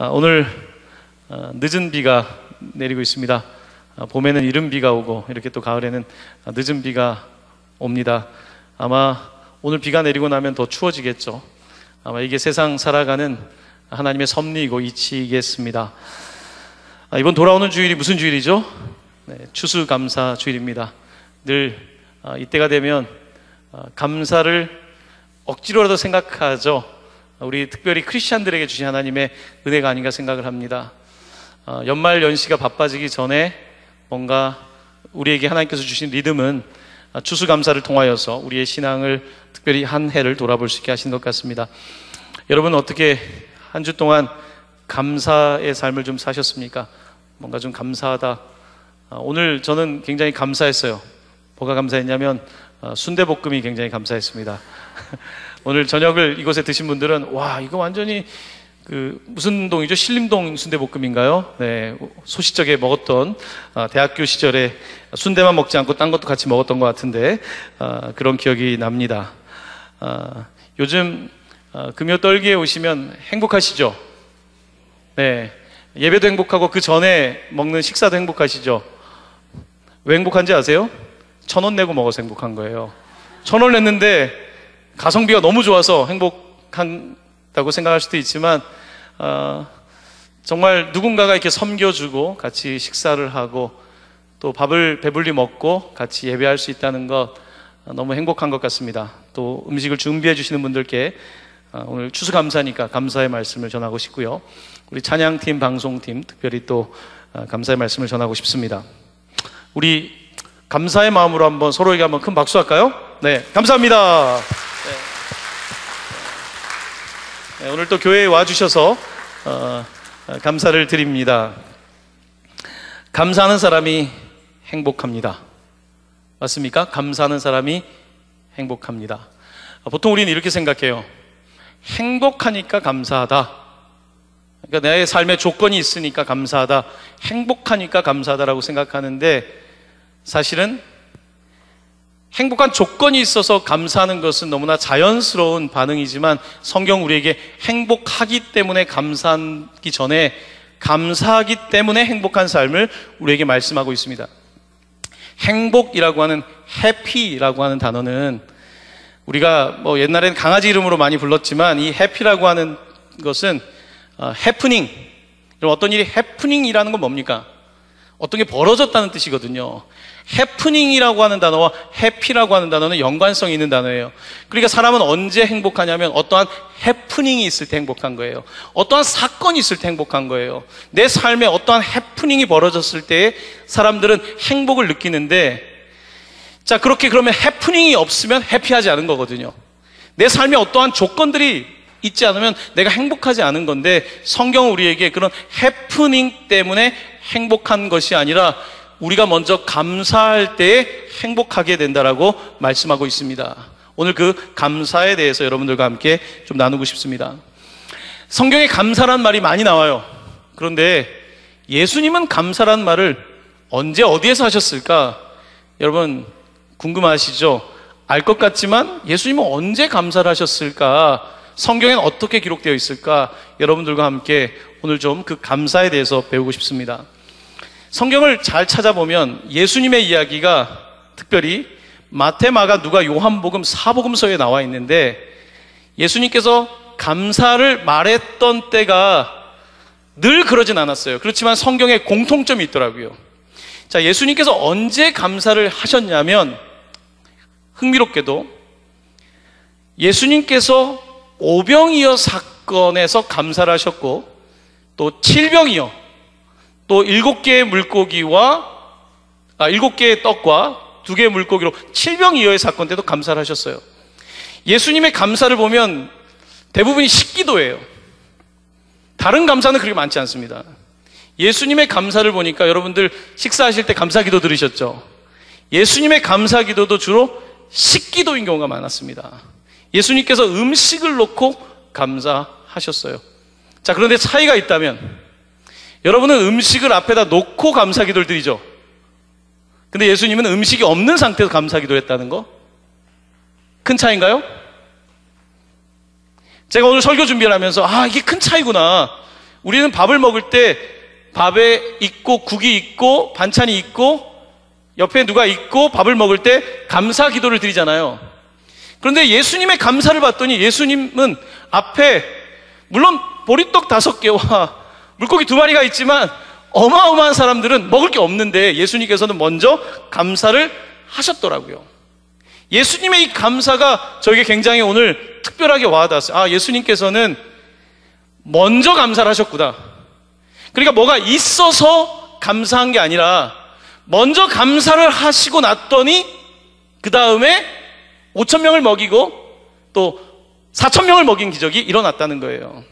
오늘 늦은 비가 내리고 있습니다. 봄에는 이른 비가 오고 이렇게 또 가을에는 늦은 비가 옵니다. 아마 오늘 비가 내리고 나면 더 추워지겠죠. 아마 이게 세상 살아가는 하나님의 섭리이고 이치이겠습니다. 이번 돌아오는 주일이 무슨 주일이죠? 추수감사 주일입니다. 늘 이때가 되면 감사를 억지로라도 생각하죠. 우리 특별히 크리스찬들에게 주신 하나님의 은혜가 아닌가 생각을 합니다. 연말 연시가 바빠지기 전에 뭔가 우리에게 하나님께서 주신 리듬은 추수감사를 통하여서 우리의 신앙을 특별히 한 해를 돌아볼 수 있게 하신 것 같습니다. 여러분 어떻게 한 주 동안 감사의 삶을 좀 사셨습니까? 뭔가 좀 감사하다. 오늘 저는 굉장히 감사했어요. 뭐가 감사했냐면 순대볶음이 굉장히 감사했습니다. 오늘 저녁을 이곳에 드신 분들은 와, 이거 완전히 무슨 동이죠? 신림동 순대볶음인가요? 네, 소시적에 먹었던 대학교 시절에 순대만 먹지 않고 딴 것도 같이 먹었던 것 같은데 그런 기억이 납니다. 요즘 금요 떨기에 오시면 행복하시죠? 네, 예배도 행복하고 그 전에 먹는 식사도 행복하시죠? 왜 행복한지 아세요? 1,000원 내고 먹어서 행복한 거예요. 1,000원 냈는데 가성비가 너무 좋아서 행복한다고 생각할 수도 있지만 정말 누군가가 이렇게 섬겨주고 같이 식사를 하고 또 밥을 배불리 먹고 같이 예배할 수 있다는 것 너무 행복한 것 같습니다. 또 음식을 준비해 주시는 분들께 오늘 추수감사니까 감사의 말씀을 전하고 싶고요. 우리 찬양팀, 방송팀 특별히 또 감사의 말씀을 전하고 싶습니다. 우리 감사의 마음으로 한번 서로에게 한번 큰 박수 할까요? 네, 감사합니다. 네, 오늘 또 교회에 와주셔서 감사를 드립니다. 감사하는 사람이 행복합니다. 맞습니까? 감사하는 사람이 행복합니다. 보통 우리는 이렇게 생각해요. 행복하니까 감사하다. 그러니까 내 삶에 조건이 있으니까 감사하다. 행복하니까 감사하다라고 생각하는데 사실은 행복한 조건이 있어서 감사하는 것은 너무나 자연스러운 반응이지만 성경 우리에게 행복하기 때문에 감사하기 전에 감사하기 때문에 행복한 삶을 우리에게 말씀하고 있습니다. 행복이라고 하는 해피라고 하는 단어는 우리가 옛날에는 강아지 이름으로 많이 불렀지만 이 해피라고 하는 것은 해프닝, 어떤 일이 해프닝이라는 건 뭡니까? 어떤 게 벌어졌다는 뜻이거든요. 해프닝이라고 하는 단어와 해피라고 하는 단어는 연관성이 있는 단어예요. 그러니까 사람은 언제 행복하냐면 어떠한 해프닝이 있을 때 행복한 거예요. 어떠한 사건이 있을 때 행복한 거예요. 내 삶에 어떠한 해프닝이 벌어졌을 때 사람들은 행복을 느끼는데, 자, 그렇게 그러면 해프닝이 없으면 해피하지 않은 거거든요. 내 삶에 어떠한 조건들이 있지 않으면 내가 행복하지 않은 건데 성경은 우리에게 그런 해프닝 때문에 행복한 것이 아니라 우리가 먼저 감사할 때에 행복하게 된다라고 말씀하고 있습니다. 오늘 그 감사에 대해서 여러분들과 함께 좀 나누고 싶습니다. 성경에 감사란 말이 많이 나와요. 그런데 예수님은 감사란 말을 언제 어디에서 하셨을까? 여러분 궁금하시죠? 알 것 같지만 예수님은 언제 감사를 하셨을까? 성경에는 어떻게 기록되어 있을까? 여러분들과 함께 오늘 좀 그 감사에 대해서 배우고 싶습니다. 성경을 잘 찾아보면 예수님의 이야기가 특별히 마태, 마가, 누가, 요한복음, 사복음서에 나와 있는데 예수님께서 감사를 말했던 때가 늘 그러진 않았어요. 그렇지만 성경에 공통점이 있더라고요. 자, 예수님께서 언제 감사를 하셨냐면 흥미롭게도 예수님께서 오병이어 사건에서 감사를 하셨고 또 칠병이어 또 7개의 물고기와 7개의 떡과 2개의 물고기로 칠병이어의 사건 때도 감사를 하셨어요. 예수님의 감사를 보면 대부분이 식기도예요. 다른 감사는 그렇게 많지 않습니다. 예수님의 감사를 보니까 여러분들 식사하실 때 감사기도 들으셨죠? 예수님의 감사기도도 주로 식기도인 경우가 많았습니다. 예수님께서 음식을 놓고 감사하셨어요. 자, 그런데 차이가 있다면 여러분은 음식을 앞에다 놓고 감사기도를 드리죠. 근데 예수님은 음식이 없는 상태에서 감사기도를 했다는 거? 큰 차이인가요? 제가 오늘 설교 준비를 하면서 이게 큰 차이구나. 우리는 밥을 먹을 때 밥에 있고 국이 있고 반찬이 있고 옆에 누가 있고 밥을 먹을 때 감사 기도를 드리잖아요. 그런데 예수님의 감사를 봤더니 예수님은 앞에 물론 보리떡 5개와 물고기 2마리가 있지만 어마어마한 사람들은 먹을 게 없는데 예수님께서는 먼저 감사를 하셨더라고요. 예수님의 이 감사가 저에게 굉장히 오늘 특별하게 와닿았어요. 아, 예수님께서는 먼저 감사를 하셨구나. 그러니까 뭐가 있어서 감사한 게 아니라 먼저 감사를 하시고 났더니 그 다음에 5,000명을 먹이고 또 4,000명을 먹인 기적이 일어났다는 거예요.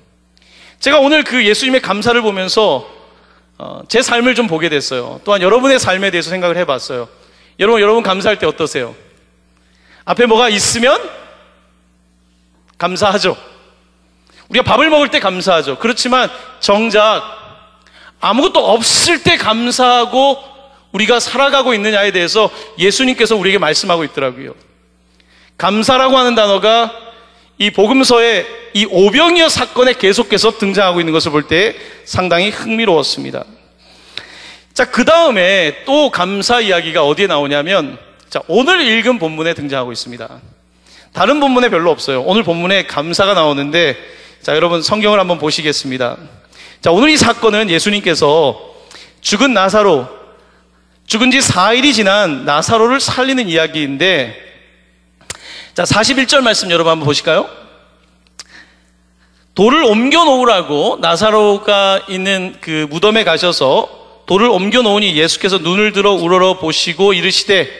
제가 오늘 그 예수님의 감사를 보면서 제 삶을 좀 보게 됐어요. 또한 여러분의 삶에 대해서 생각을 해봤어요. 여러분 감사할 때 어떠세요? 앞에 뭐가 있으면 감사하죠. 우리가 밥을 먹을 때 감사하죠. 그렇지만 정작 아무것도 없을 때 감사하고 우리가 살아가고 있느냐에 대해서 예수님께서 우리에게 말씀하고 있더라고요. 감사라고 하는 단어가 이 복음서의 이 오병이어 사건에 계속해서 등장하고 있는 것을 볼 때 상당히 흥미로웠습니다. 자, 그 다음에 또 감사 이야기가 어디에 나오냐면, 자, 오늘 읽은 본문에 등장하고 있습니다. 다른 본문에 별로 없어요. 오늘 본문에 감사가 나오는데, 자, 여러분 성경을 한번 보시겠습니다. 자, 오늘 이 사건은 예수님께서 죽은 나사로, 죽은 지 4일이 지난 나사로를 살리는 이야기인데, 자, 41절 말씀 여러분 한번 보실까요? 돌을 옮겨 놓으라고 나사로가 있는 그 무덤에 가셔서 돌을 옮겨 놓으니 예수께서 눈을 들어 우러러 보시고 이르시되,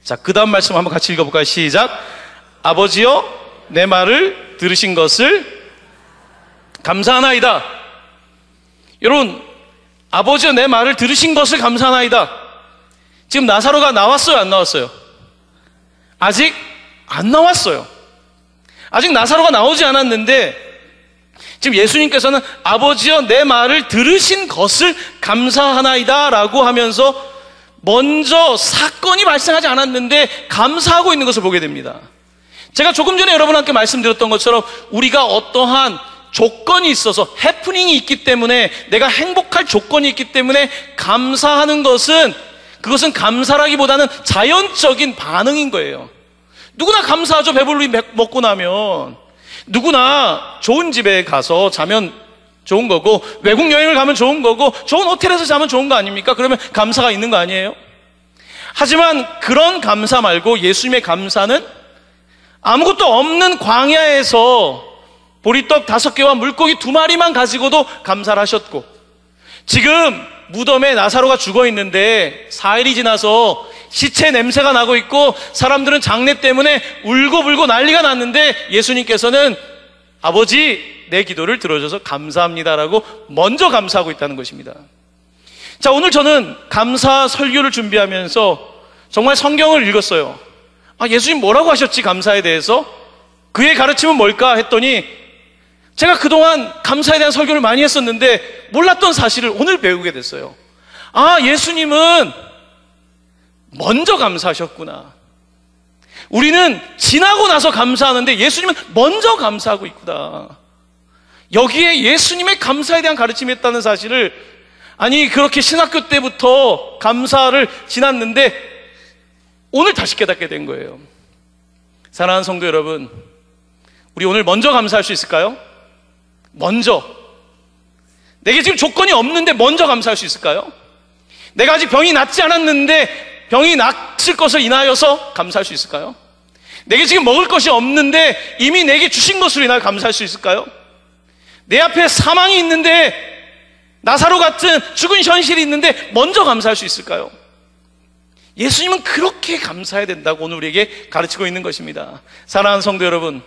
자, 그 다음 말씀 한번 같이 읽어볼까요? 시작. 아버지여, 내 말을 들으신 것을 감사하나이다. 여러분, 아버지여, 내 말을 들으신 것을 감사하나이다. 지금 나사로가 나왔어요, 안 나왔어요? 아직 안 나왔어요. 아직 나사로가 나오지 않았는데 지금 예수님께서는 아버지여, 내 말을 들으신 것을 감사하나이다 라고 하면서 먼저 사건이 발생하지 않았는데 감사하고 있는 것을 보게 됩니다. 제가 조금 전에 여러분께 말씀드렸던 것처럼 우리가 어떠한 조건이 있어서 해프닝이 있기 때문에, 내가 행복할 조건이 있기 때문에 감사하는 것은, 그것은 감사라기보다는 자연적인 반응인 거예요. 누구나 감사하죠. 배불리 먹고 나면. 누구나 좋은 집에 가서 자면 좋은 거고, 외국 여행을 가면 좋은 거고, 좋은 호텔에서 자면 좋은 거 아닙니까? 그러면 감사가 있는 거 아니에요? 하지만 그런 감사 말고 예수님의 감사는 아무것도 없는 광야에서 보리떡 5개와 물고기 2마리만 가지고도 감사를 하셨고, 지금 무덤에 나사로가 죽어 있는데 4일이 지나서 시체 냄새가 나고 있고 사람들은 장례 때문에 울고불고 난리가 났는데 예수님께서는 아버지, 내 기도를 들어줘서 감사합니다라고 먼저 감사하고 있다는 것입니다. 자, 오늘 저는 감사 설교를 준비하면서 정말 성경을 읽었어요. 아, 예수님 뭐라고 하셨지 감사에 대해서? 그의 가르침은 뭘까 했더니, 제가 그동안 감사에 대한 설교를 많이 했었는데 몰랐던 사실을 오늘 배우게 됐어요. 아, 예수님은 먼저 감사하셨구나. 우리는 지나고 나서 감사하는데 예수님은 먼저 감사하고 있구나. 여기에 예수님의 감사에 대한 가르침이 있다는 사실을, 아니 그렇게 신학교 때부터 감사를 지났는데 오늘 다시 깨닫게 된 거예요. 사랑하는 성도 여러분, 우리 오늘 먼저 감사할 수 있을까요? 먼저. 내게 지금 조건이 없는데 먼저 감사할 수 있을까요? 내가 아직 병이 낫지 않았는데 병이 낫을 것을 인하여서 감사할 수 있을까요? 내게 지금 먹을 것이 없는데 이미 내게 주신 것으로 인하여 감사할 수 있을까요? 내 앞에 사망이 있는데, 나사로 같은 죽은 현실이 있는데 먼저 감사할 수 있을까요? 예수님은 그렇게 감사해야 된다고 오늘 우리에게 가르치고 있는 것입니다. 사랑하는 성도 여러분,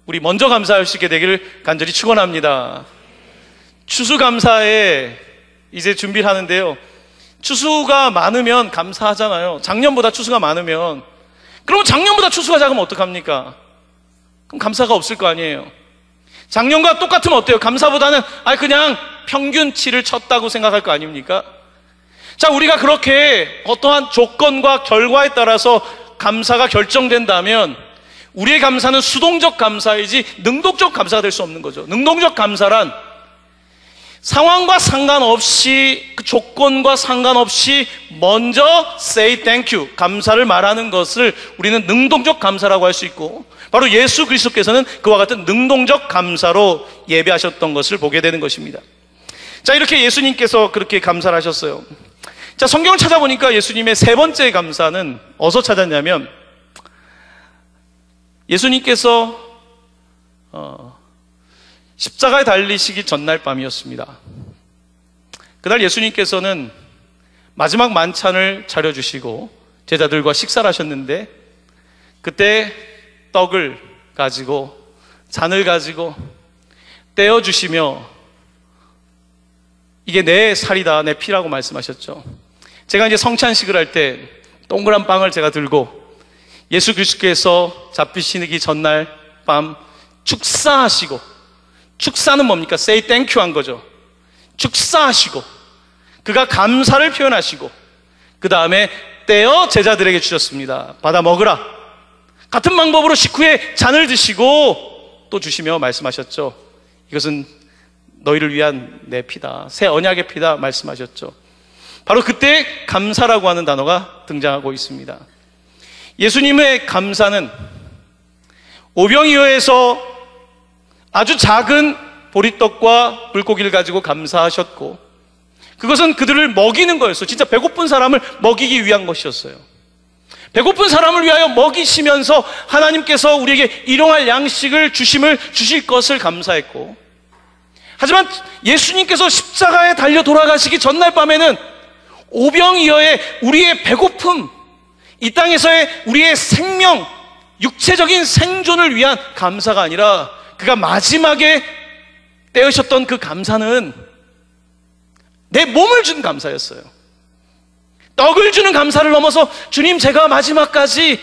우리 먼저 감사할 수 있게 되기를 간절히 축원합니다. 추수감사에 이제 준비를 하는데요, 추수가 많으면 감사하잖아요. 작년보다 추수가 많으면. 그럼 작년보다 추수가 작으면 어떡합니까? 그럼 감사가 없을 거 아니에요. 작년과 똑같으면 어때요? 감사보다는 그냥 평균치를 쳤다고 생각할 거 아닙니까? 자, 우리가 그렇게 어떠한 조건과 결과에 따라서 감사가 결정된다면 우리의 감사는 수동적 감사이지 능동적 감사가 될 수 없는 거죠. 능동적 감사란 상황과 상관없이, 그 조건과 상관없이 먼저 say thank you, 감사를 말하는 것을 우리는 능동적 감사라고 할 수 있고, 바로 예수 그리스도께서는 그와 같은 능동적 감사로 예배하셨던 것을 보게 되는 것입니다. 자, 이렇게 예수님께서 그렇게 감사를 하셨어요. 자, 성경을 찾아보니까 예수님의 세 번째 감사는 어디서 찾았냐면, 예수님께서 십자가에 달리시기 전날 밤이었습니다. 그날 예수님께서는 마지막 만찬을 차려주시고 제자들과 식사를 하셨는데, 그때 떡을 가지고 잔을 가지고 떼어주시며 이게 내 살이다, 내 피라고 말씀하셨죠. 제가 이제 성찬식을 할 때 동그란 빵을 제가 들고 예수 그리스도께서 잡히시기 전날 밤 축사하시고, 축사는 뭡니까? say thank you 한 거죠. 축사하시고 그가 감사를 표현하시고 그 다음에 떼어 제자들에게 주셨습니다. 받아 먹으라. 같은 방법으로 식후에 잔을 드시고 또 주시며 말씀하셨죠. 이것은 너희를 위한 내 피다, 새 언약의 피다 말씀하셨죠. 바로 그때 감사라고 하는 단어가 등장하고 있습니다. 예수님의 감사는 오병이어에서 아주 작은 보리떡과 물고기를 가지고 감사하셨고, 그것은 그들을 먹이는 거였어요. 진짜 배고픈 사람을 먹이기 위한 것이었어요. 배고픈 사람을 위하여 먹이시면서 하나님께서 우리에게 일용할 양식을 주실 것을 감사했고, 하지만 예수님께서 십자가에 달려 돌아가시기 전날 밤에는 오병이어의 우리의 배고픔, 이 땅에서의 우리의 생명, 육체적인 생존을 위한 감사가 아니라 그가 마지막에 떼으셨던 그 감사는 내 몸을 준 감사였어요. 떡을 주는 감사를 넘어서 주님, 제가 마지막까지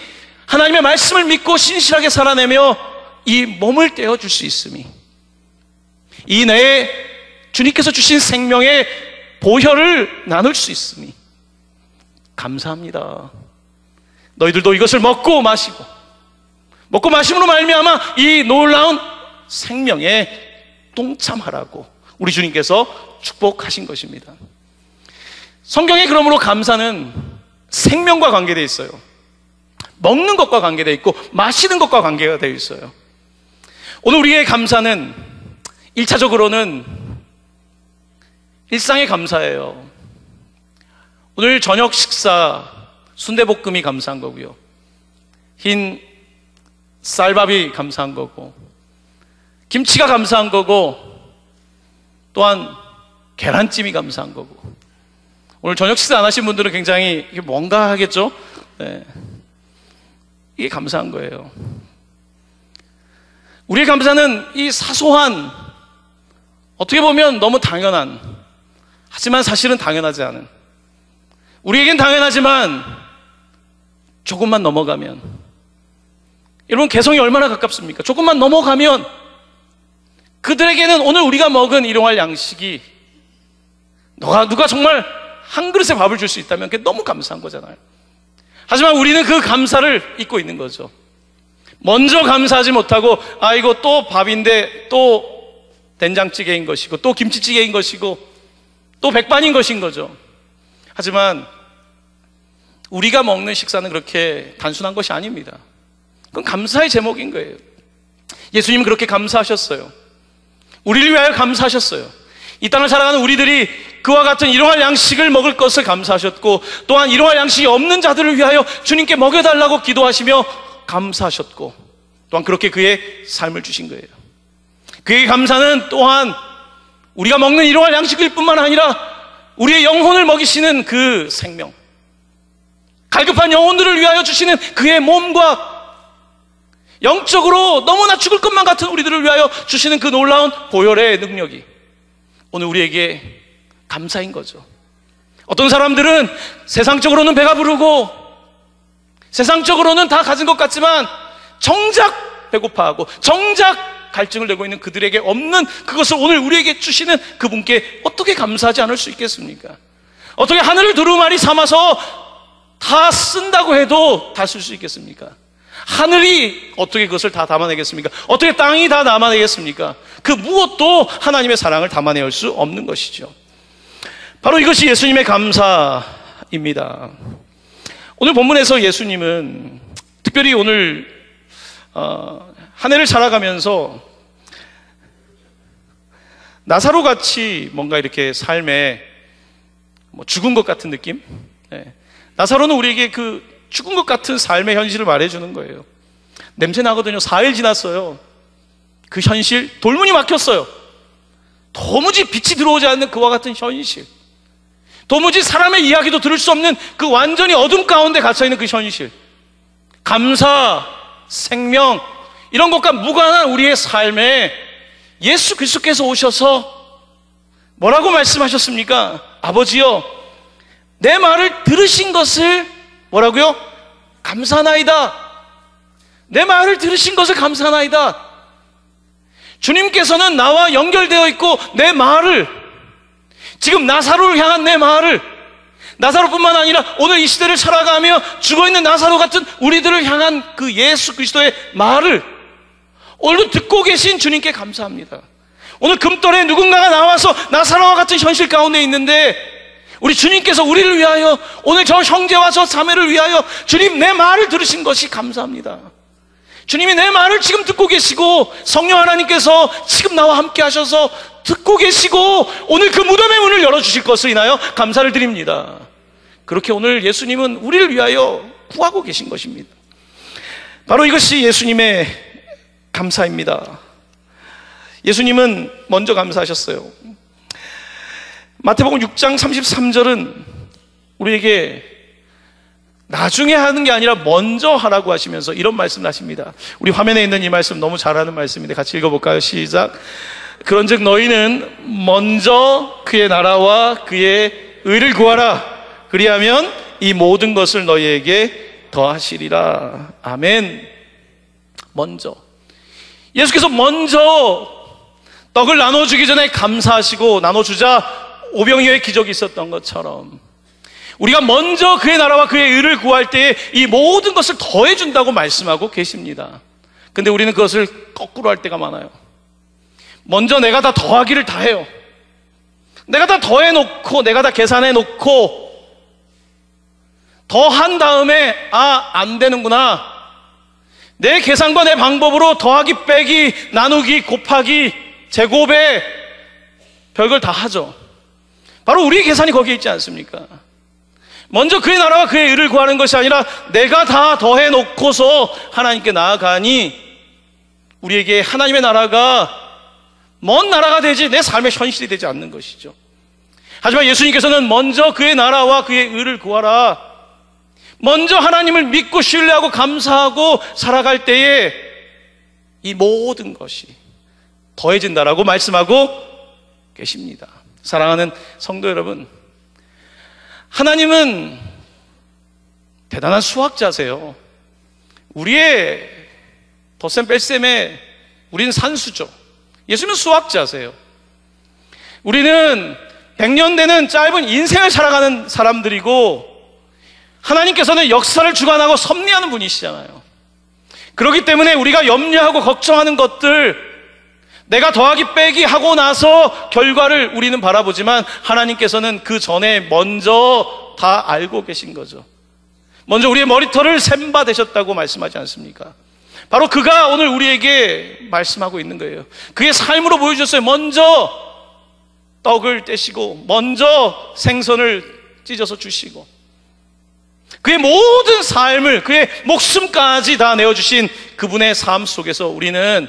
하나님의 말씀을 믿고 신실하게 살아내며 이 몸을 떼어줄 수 있음이, 이 내에 주님께서 주신 생명의 보혈을 나눌 수 있음이 감사합니다. 너희들도 이것을 먹고 마심으로 말미암아 이 놀라운 생명에 동참하라고 우리 주님께서 축복하신 것입니다. 성경에 그러므로 감사는 생명과 관계되어 있어요. 먹는 것과 관계되어 있고 마시는 것과 관계가 되어 있어요. 오늘 우리의 감사는 1차적으로는 일상의 감사예요. 오늘 저녁 식사 순대볶음이 감사한 거고요, 흰 쌀밥이 감사한 거고, 김치가 감사한 거고, 또한 계란찜이 감사한 거고. 오늘 저녁 식사 안 하신 분들은 굉장히 이게 뭔가 하겠죠? 네. 이게 감사한 거예요. 우리의 감사는 이 사소한, 어떻게 보면 너무 당연한, 하지만 사실은 당연하지 않은, 우리에겐 당연하지만 조금만 넘어가면, 여러분 개성이 얼마나 가깝습니까? 조금만 넘어가면 그들에게는 오늘 우리가 먹은 일용할 양식이, 누가 정말 한 그릇의 밥을 줄 수 있다면 그게 너무 감사한 거잖아요. 하지만 우리는 그 감사를 잊고 있는 거죠. 먼저 감사하지 못하고, 이거 또 밥인데 또 된장찌개인 것이고 또 김치찌개인 것이고 또 백반인 것인 거죠. 하지만 우리가 먹는 식사는 그렇게 단순한 것이 아닙니다. 그건 감사의 제목인 거예요. 예수님은 그렇게 감사하셨어요. 우리를 위하여 감사하셨어요. 이 땅을 살아가는 우리들이 그와 같은 일용할 양식을 먹을 것을 감사하셨고, 또한 일용할 양식이 없는 자들을 위하여 주님께 먹여달라고 기도하시며 감사하셨고, 또한 그렇게 그의 삶을 주신 거예요. 그의 감사는 또한 우리가 먹는 일용할 양식일 뿐만 아니라 우리의 영혼을 먹이시는 그 생명, 갈급한 영혼들을 위하여 주시는 그의 몸과 영적으로 너무나 죽을 것만 같은 우리들을 위하여 주시는 그 놀라운 보혈의 능력이 오늘 우리에게 감사인 거죠. 어떤 사람들은 세상적으로는 배가 부르고 세상적으로는 다 가진 것 같지만 정작 배고파하고 정작 갈증을 내고 있는 그들에게 없는 그것을 오늘 우리에게 주시는 그분께 어떻게 감사하지 않을 수 있겠습니까? 어떻게 하늘을 두루마리 삼아서 다 쓴다고 해도 다 쓸 수 있겠습니까? 하늘이 어떻게 그것을 다 담아내겠습니까? 어떻게 땅이 다 담아내겠습니까? 그 무엇도 하나님의 사랑을 담아낼 수 없는 것이죠. 바로 이것이 예수님의 감사입니다. 오늘 본문에서 예수님은 특별히 오늘 한 해를 살아가면서 나사로 같이 뭔가 이렇게 삶에 죽은 것 같은 느낌? 나사로는 우리에게 그 죽은 것 같은 삶의 현실을 말해주는 거예요. 냄새 나거든요. 4일 지났어요. 그 현실, 돌문이 막혔어요. 도무지 빛이 들어오지 않는 그와 같은 현실, 도무지 사람의 이야기도 들을 수 없는 그 완전히 어둠 가운데 갇혀있는 그 현실, 감사, 생명, 이런 것과 무관한 우리의 삶에 예수 그리스도께서 오셔서 뭐라고 말씀하셨습니까? 아버지여, 내 말을 들으신 것을 뭐라고요? 감사하나이다. 내 말을 들으신 것을 감사하나이다. 주님께서는 나와 연결되어 있고 내 말을, 지금 나사로를 향한 내 말을, 나사로뿐만 아니라 오늘 이 시대를 살아가며 죽어있는 나사로 같은 우리들을 향한 그 예수 그리스도의 말을 오늘도 듣고 계신 주님께 감사합니다. 오늘 금토에 누군가가 나와서 나사로와 같은 현실 가운데 있는데 우리 주님께서 우리를 위하여, 오늘 저 형제와 저 자매를 위하여 주님 내 말을 들으신 것이 감사합니다. 주님이 내 말을 지금 듣고 계시고 성령 하나님께서 지금 나와 함께 하셔서 듣고 계시고 오늘 그 무덤의 문을 열어주실 것을 인하여 감사를 드립니다. 그렇게 오늘 예수님은 우리를 위하여 구하고 계신 것입니다. 바로 이것이 예수님의 감사입니다. 예수님은 먼저 감사하셨어요. 마태복음 6장 33절은 우리에게 나중에 하는 게 아니라 먼저 하라고 하시면서 이런 말씀을 하십니다. 우리 화면에 있는 이 말씀 너무 잘하는 말씀인데 같이 읽어볼까요? 시작. 그런즉 너희는 먼저 그의 나라와 그의 의를 구하라. 그리하면 이 모든 것을 너희에게 더하시리라. 아멘. 먼저, 예수께서 먼저 떡을 나눠주기 전에 감사하시고 나눠주자 오병이어의 기적이 있었던 것처럼 우리가 먼저 그의 나라와 그의 의를 구할 때에 이 모든 것을 더해준다고 말씀하고 계십니다. 근데 우리는 그것을 거꾸로 할 때가 많아요. 먼저 내가 다 더하기를 다 해요. 내가 다 더해놓고, 내가 다 계산해놓고 더한 다음에 안 되는구나, 내 계산과 내 방법으로 더하기, 빼기, 나누기, 곱하기, 제곱에 별걸 다 하죠. 바로 우리의 계산이 거기에 있지 않습니까? 먼저 그의 나라와 그의 의를 구하는 것이 아니라 내가 다 더해놓고서 하나님께 나아가니 우리에게 하나님의 나라가 먼 나라가 되지 내 삶의 현실이 되지 않는 것이죠. 하지만 예수님께서는 먼저 그의 나라와 그의 의를 구하라, 먼저 하나님을 믿고 신뢰하고 감사하고 살아갈 때에 이 모든 것이 더해진다라고 말씀하고 계십니다. 사랑하는 성도 여러분, 하나님은 대단한 수학자세요. 우리의 덧셈 뺄셈에 우리는 산수죠. 예수님은 수학자세요. 우리는 100년 되는 짧은 인생을 살아가는 사람들이고 하나님께서는 역사를 주관하고 섭리하는 분이시잖아요. 그렇기 때문에 우리가 염려하고 걱정하는 것들, 내가 더하기 빼기 하고 나서 결과를 우리는 바라보지만 하나님께서는 그 전에 먼저 다 알고 계신 거죠. 먼저 우리의 머리털을 셈 바 되셨다고 말씀하지 않습니까? 바로 그가 오늘 우리에게 말씀하고 있는 거예요. 그의 삶으로 보여주셨어요. 먼저 떡을 떼시고 먼저 생선을 찢어서 주시고 그의 모든 삶을, 그의 목숨까지 다 내어주신 그분의 삶 속에서 우리는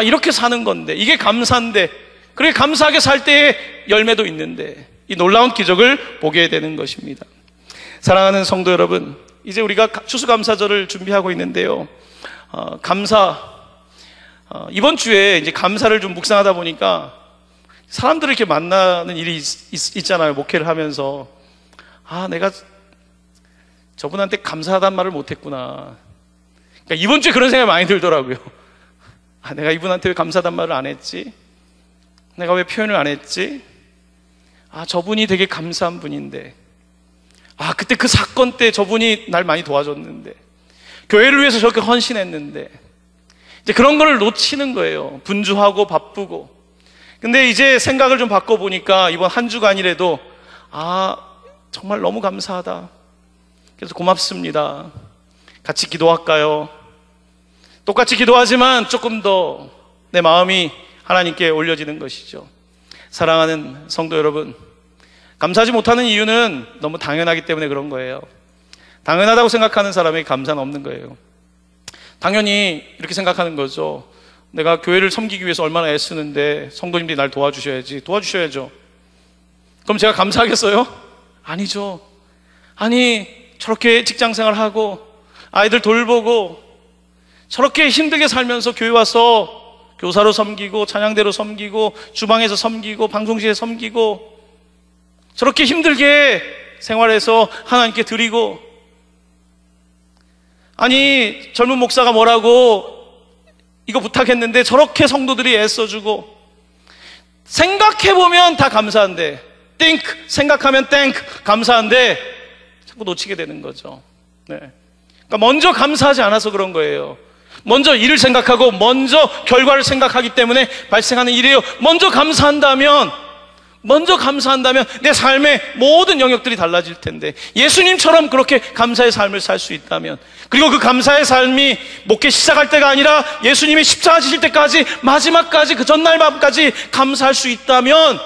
이렇게 사는 건데, 이게 감사인데, 그렇게 감사하게 살 때의 열매도 있는데 이 놀라운 기적을 보게 되는 것입니다. 사랑하는 성도 여러분, 이제 우리가 추수감사절을 준비하고 있는데요, 이번 주에 이제 감사를 좀 묵상하다 보니까 사람들을 이렇게 만나는 일이 있잖아요. 목회를 하면서 내가 저분한테 감사하다는 말을 못했구나. 그러니까 이번 주에 그런 생각이 많이 들더라고요. 내가 이분한테 왜 감사하다는 말을 안 했지? 내가 왜 표현을 안 했지? 저분이 되게 감사한 분인데, 그때 그 사건 때 저분이 날 많이 도와줬는데, 교회를 위해서 저렇게 헌신했는데 이제 그런 걸 놓치는 거예요. 분주하고 바쁘고. 근데 이제 생각을 좀 바꿔보니까 이번 한 주간이라도 정말 너무 감사하다. 그래서 고맙습니다. 같이 기도할까요? 똑같이 기도하지만 조금 더 내 마음이 하나님께 올려지는 것이죠. 사랑하는 성도 여러분, 감사하지 못하는 이유는 너무 당연하기 때문에 그런 거예요. 당연하다고 생각하는 사람에게 감사는 없는 거예요. 당연히 이렇게 생각하는 거죠. 내가 교회를 섬기기 위해서 얼마나 애쓰는데 성도님들이 날 도와주셔야죠. 그럼 제가 감사하겠어요? 아니죠. 아니, 저렇게 직장생활하고 아이들 돌보고 저렇게 힘들게 살면서 교회 와서 교사로 섬기고 찬양대로 섬기고 주방에서 섬기고 방송실에 섬기고 저렇게 힘들게 생활해서 하나님께 드리고, 아니 젊은 목사가 뭐라고 이거 부탁했는데 저렇게 성도들이 애써주고, 생각해보면 다 감사한데, think 생각하면 thank 감사한데 자꾸 놓치게 되는 거죠. 네. 그러니까 먼저 감사하지 않아서 그런 거예요. 먼저 일을 생각하고 먼저 결과를 생각하기 때문에 발생하는 일이에요. 먼저 감사한다면 내 삶의 모든 영역들이 달라질 텐데, 예수님처럼 그렇게 감사의 삶을 살 수 있다면, 그리고 그 감사의 삶이 목회 시작할 때가 아니라 예수님이 십자가 지실 때까지, 마지막까지, 그 전날 밤까지 감사할 수 있다면,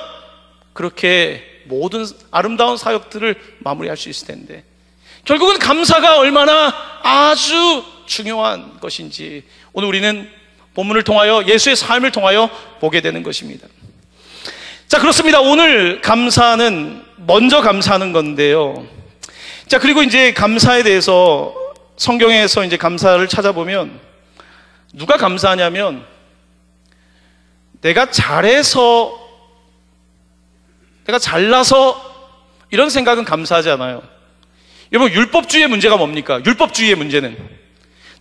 그렇게 모든 아름다운 사역들을 마무리할 수 있을 텐데, 결국은 감사가 얼마나 아주 중요한 것인지 오늘 우리는 본문을 통하여, 예수의 삶을 통하여 보게 되는 것입니다. 자, 그렇습니다. 오늘 감사는 먼저 감사하는 건데요. 자, 그리고 이제 감사에 대해서 성경에서 이제 감사를 찾아보면 누가 감사하냐면, 내가 잘해서, 내가 잘나서 이런 생각은 감사하지 않아요. 여러분, 율법주의의 문제가 뭡니까? 율법주의의 문제는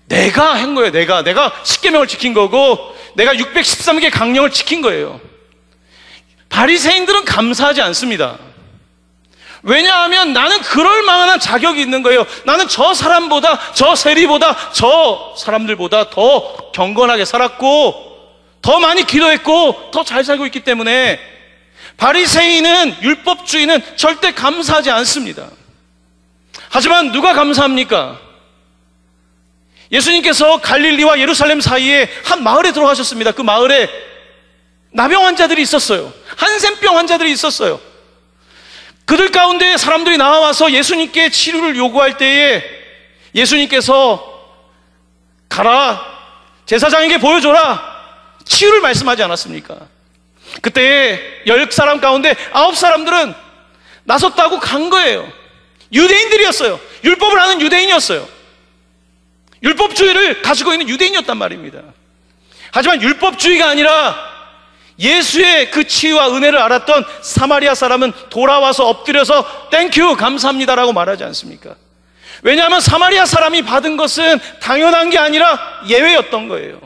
내가 한 거예요. 내가 십계명을 지킨 거고, 내가 613개 강령을 지킨 거예요. 바리새인들은 감사하지 않습니다. 왜냐하면 나는 그럴 만한 자격이 있는 거예요. 나는 저 사람보다, 저 세리보다, 저 사람들보다 더 경건하게 살았고, 더 많이 기도했고, 더 잘 살고 있기 때문에 바리새인은, 율법주의는 절대 감사하지 않습니다. 하지만 누가 감사합니까? 예수님께서 갈릴리와 예루살렘 사이에 한 마을에 들어가셨습니다. 그 마을에 나병 환자들이 있었어요. 한센병 환자들이 있었어요. 그들 가운데 사람들이 나와서 예수님께 치료를 요구할 때에 예수님께서 가라, 제사장에게 보여줘라, 치유를 말씀하지 않았습니까? 그때 10사람 가운데 9사람들은 나섰다고 간 거예요. 유대인들이었어요. 율법을 아는 유대인이었어요. 율법주의를 가지고 있는 유대인이었단 말입니다. 하지만 율법주의가 아니라 예수의 그 치유와 은혜를 알았던 사마리아 사람은 돌아와서 엎드려서 땡큐, 감사합니다라고 말하지 않습니까? 왜냐하면 사마리아 사람이 받은 것은 당연한 게 아니라 예외였던 거예요.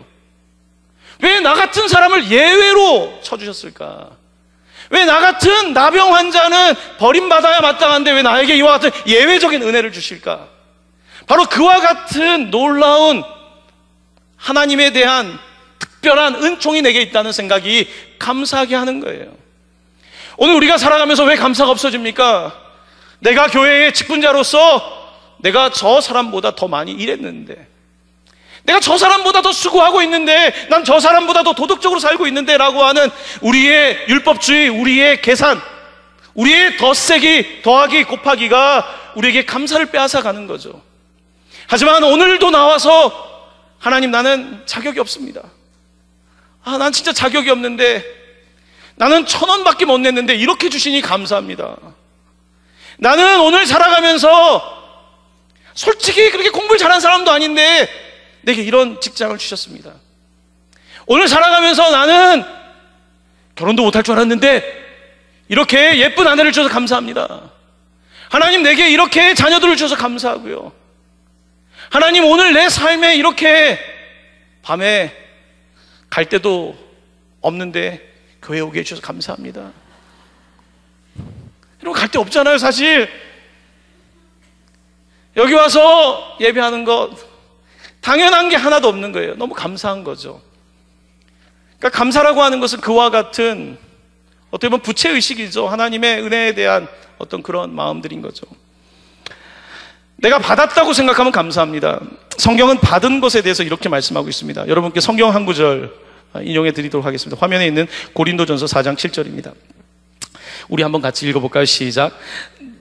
왜 나 같은 사람을 예외로 쳐주셨을까? 왜 나 같은 나병 환자는 버림받아야 마땅한데 왜 나에게 이와 같은 예외적인 은혜를 주실까? 바로 그와 같은 놀라운 하나님에 대한 특별한 은총이 내게 있다는 생각이 감사하게 하는 거예요. 오늘 우리가 살아가면서 왜 감사가 없어집니까? 내가 교회의 직분자로서 내가 저 사람보다 더 많이 일했는데, 내가 저 사람보다 더 수고하고 있는데, 난 저 사람보다 더 도덕적으로 살고 있는데 라고 하는 우리의 율법주의, 우리의 계산, 우리의 덧세기, 더하기, 곱하기가 우리에게 감사를 빼앗아 가는 거죠. 하지만 오늘도 나와서 하나님, 나는 자격이 없습니다. 난 진짜 자격이 없는데, 나는 1,000원밖에 못 냈는데 이렇게 주시니 감사합니다. 나는 오늘 살아가면서 솔직히 그렇게 공부를 잘한 사람도 아닌데 내게 이런 직장을 주셨습니다. 오늘 살아가면서 나는 결혼도 못할 줄 알았는데 이렇게 예쁜 아내를 주셔서 감사합니다. 하나님, 내게 이렇게 자녀들을 주셔서 감사하고요. 하나님, 오늘 내 삶에 이렇게 밤에 갈 데도 없는데 교회 오게 해주셔서 감사합니다. 여러분, 갈 데 없잖아요, 사실. 여기 와서 예배하는 것, 당연한 게 하나도 없는 거예요. 너무 감사한 거죠. 그러니까 감사라고 하는 것은 그와 같은 어떻게 보면 부채의식이죠. 하나님의 은혜에 대한 어떤 그런 마음들인 거죠. 내가 받았다고 생각하면 감사합니다. 성경은 받은 것에 대해서 이렇게 말씀하고 있습니다. 여러분께 성경 한 구절 인용해 드리도록 하겠습니다. 화면에 있는 고린도전서 4장 7절입니다. 우리 한번 같이 읽어볼까요? 시작.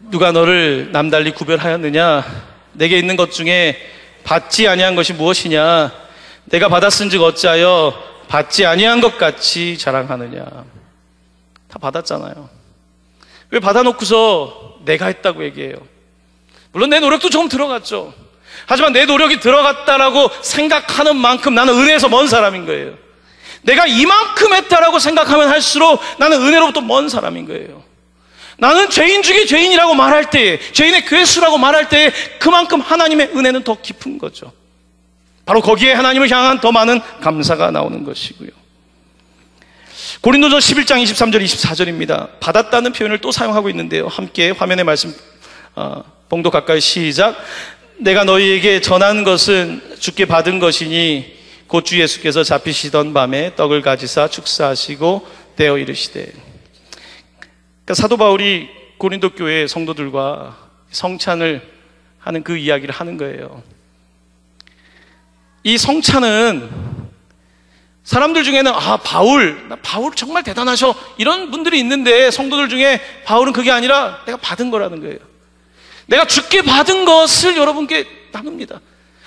누가 너를 남달리 구별하였느냐? 내게 있는 것 중에 받지 아니한 것이 무엇이냐? 내가 받았은즉 어찌하여 받지 아니한 것 같이 자랑하느냐? 다 받았잖아요. 왜 받아놓고서 내가 했다고 얘기해요? 물론 내 노력도 좀 들어갔죠. 하지만 내 노력이 들어갔다라고 생각하는 만큼 나는 은혜에서 먼 사람인 거예요. 내가 이만큼 했다라고 생각하면 할수록 나는 은혜로부터 먼 사람인 거예요. 나는 죄인 중에 죄인이라고 말할 때에, 죄인의 괴수라고 말할 때에 그만큼 하나님의 은혜는 더 깊은 거죠. 바로 거기에 하나님을 향한 더 많은 감사가 나오는 것이고요. 고린도전 11장 23절 24절입니다. 받았다는 표현을 또 사용하고 있는데요. 함께 화면에 말씀 봉독 가까이 시작. 내가 너희에게 전한 것은 주께 받은 것이니 곧 주 예수께서 잡히시던 밤에 떡을 가지사 축사하시고 떼어 이르시되. 그러니까 사도 바울이 고린도 교회 성도들과 성찬을 하는 그 이야기를 하는 거예요. 이 성찬은 사람들 중에는 바울 정말 대단하셔 이런 분들이 있는데, 성도들 중에 바울은 그게 아니라 내가 받은 거라는 거예요. 내가 주께 받은 것을 여러분께 나눕니다.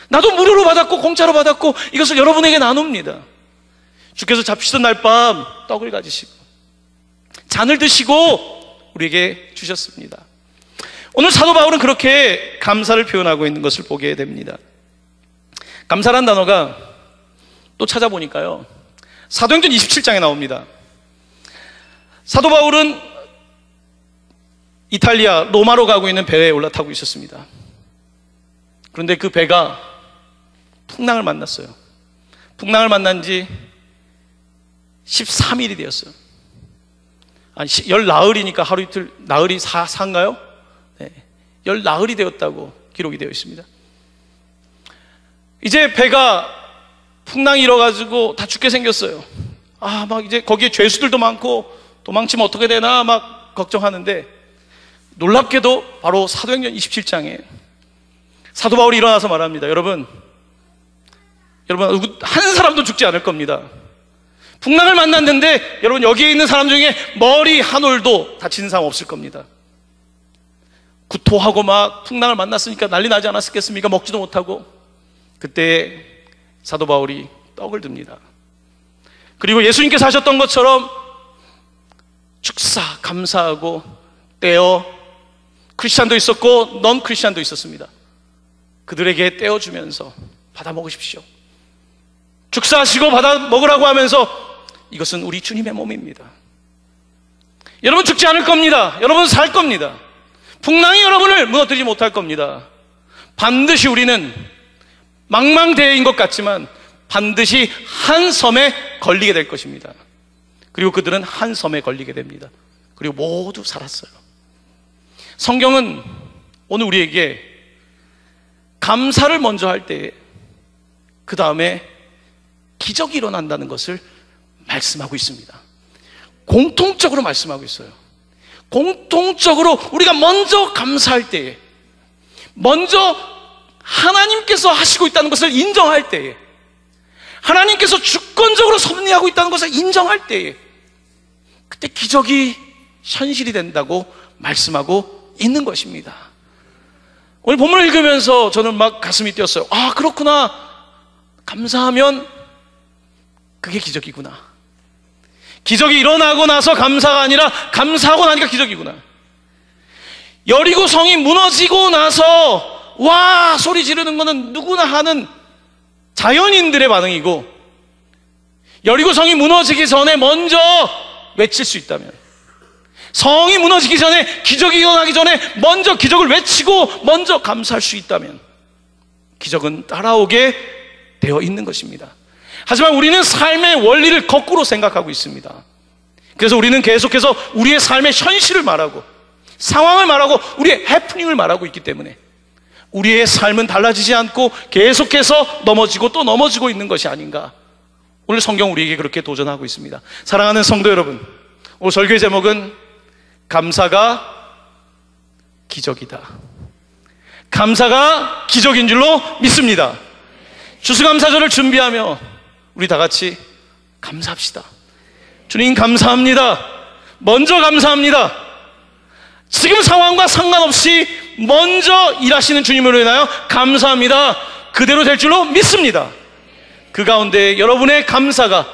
나도 무료로 받았고 공짜로 받았고 이것을 여러분에게 나눕니다. 주께서 잡히시던 날 밤 떡을 가지시고 잔을 드시고 우리에게 주셨습니다. 오늘 사도 바울은 그렇게 감사를 표현하고 있는 것을 보게 됩니다. 감사란 단어가 또 찾아보니까요, 사도행전 27장에 나옵니다. 사도 바울은 이탈리아 로마로 가고 있는 배에 올라타고 있었습니다. 그런데 그 배가 풍랑을 만났어요. 풍랑을 만난 지 13일이 되었어요. 아니, 열 나흘이니까 하루 이틀, 나흘이 사인가요? 네. 열 나흘이 되었다고 기록이 되어 있습니다. 이제 배가 풍랑이 일어가지고 다 죽게 생겼어요. 막 이제 거기에 죄수들도 많고 도망치면 어떻게 되나 막 걱정하는데, 놀랍게도 바로 사도행전 27장에 사도 바울이 일어나서 말합니다. 여러분 한 사람도 죽지 않을 겁니다. 풍랑을 만났는데 여러분 여기에 있는 사람 중에 머리 한 올도 다친 사람 없을 겁니다. 구토하고 막 풍랑을 만났으니까 난리 나지 않았겠습니까? 먹지도 못하고. 그때 사도 바울이 떡을 듭니다. 그리고 예수님께서 하셨던 것처럼 축사 감사하고 떼어, 크리스찬도 있었고 넌 크리스찬도 있었습니다. 그들에게 떼어주면서 받아 먹으십시오. 축사하시고 받아 먹으라고 하면서 이것은 우리 주님의 몸입니다. 여러분 죽지 않을 겁니다. 여러분 살 겁니다. 풍랑이 여러분을 무너뜨리지 못할 겁니다. 반드시 우리는 망망대해인 것 같지만 반드시 한 섬에 걸리게 될 것입니다. 그리고 그들은 한 섬에 걸리게 됩니다. 그리고 모두 살았어요. 성경은 오늘 우리에게 감사를 먼저 할 때에 그 다음에 기적이 일어난다는 것을 말씀하고 있습니다. 공통적으로 말씀하고 있어요. 공통적으로 우리가 먼저 감사할 때에, 먼저 하나님께서 하시고 있다는 것을 인정할 때에, 하나님께서 주권적으로 섭리하고 있다는 것을 인정할 때에, 그때 기적이 현실이 된다고 말씀하고 있는 것입니다. 오늘 본문을 읽으면서 저는 막 가슴이 뛰었어요. 그렇구나. 감사하면 그게 기적이구나. 기적이 일어나고 나서 감사가 아니라 감사하고 나니까 기적이구나. 여리고 성이 무너지고 나서 와 소리 지르는 거는 누구나 하는 자연인들의 반응이고, 여리고 성이 무너지기 전에 먼저 외칠 수 있다면, 성이 무너지기 전에 기적이 일어나기 전에 먼저 기적을 외치고 먼저 감사할 수 있다면 기적은 따라오게 되어 있는 것입니다. 하지만 우리는 삶의 원리를 거꾸로 생각하고 있습니다. 그래서 우리는 계속해서 우리의 삶의 현실을 말하고 상황을 말하고 우리의 해프닝을 말하고 있기 때문에 우리의 삶은 달라지지 않고 계속해서 넘어지고 또 넘어지고 있는 것이 아닌가. 오늘 성경 우리에게 그렇게 도전하고 있습니다. 사랑하는 성도 여러분, 오늘 설교의 제목은 감사가 기적이다. 감사가 기적인 줄로 믿습니다. 추수감사절을 준비하며 우리 다 같이 감사합시다. 주님 감사합니다. 먼저 감사합니다. 지금 상황과 상관없이 먼저 일하시는 주님으로 인하여 감사합니다. 그대로 될 줄로 믿습니다. 그 가운데 여러분의 감사가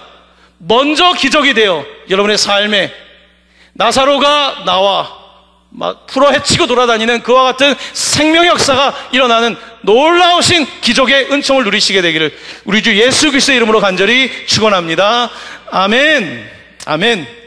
먼저 기적이 되어 여러분의 삶에 나사로가 나와 막 풀어헤치고 돌아다니는 그와 같은 생명의 역사가 일어나는 놀라우신 기적의 은총을 누리시게 되기를 우리 주 예수 그리스도의 이름으로 간절히 축원합니다. 아멘. 아멘.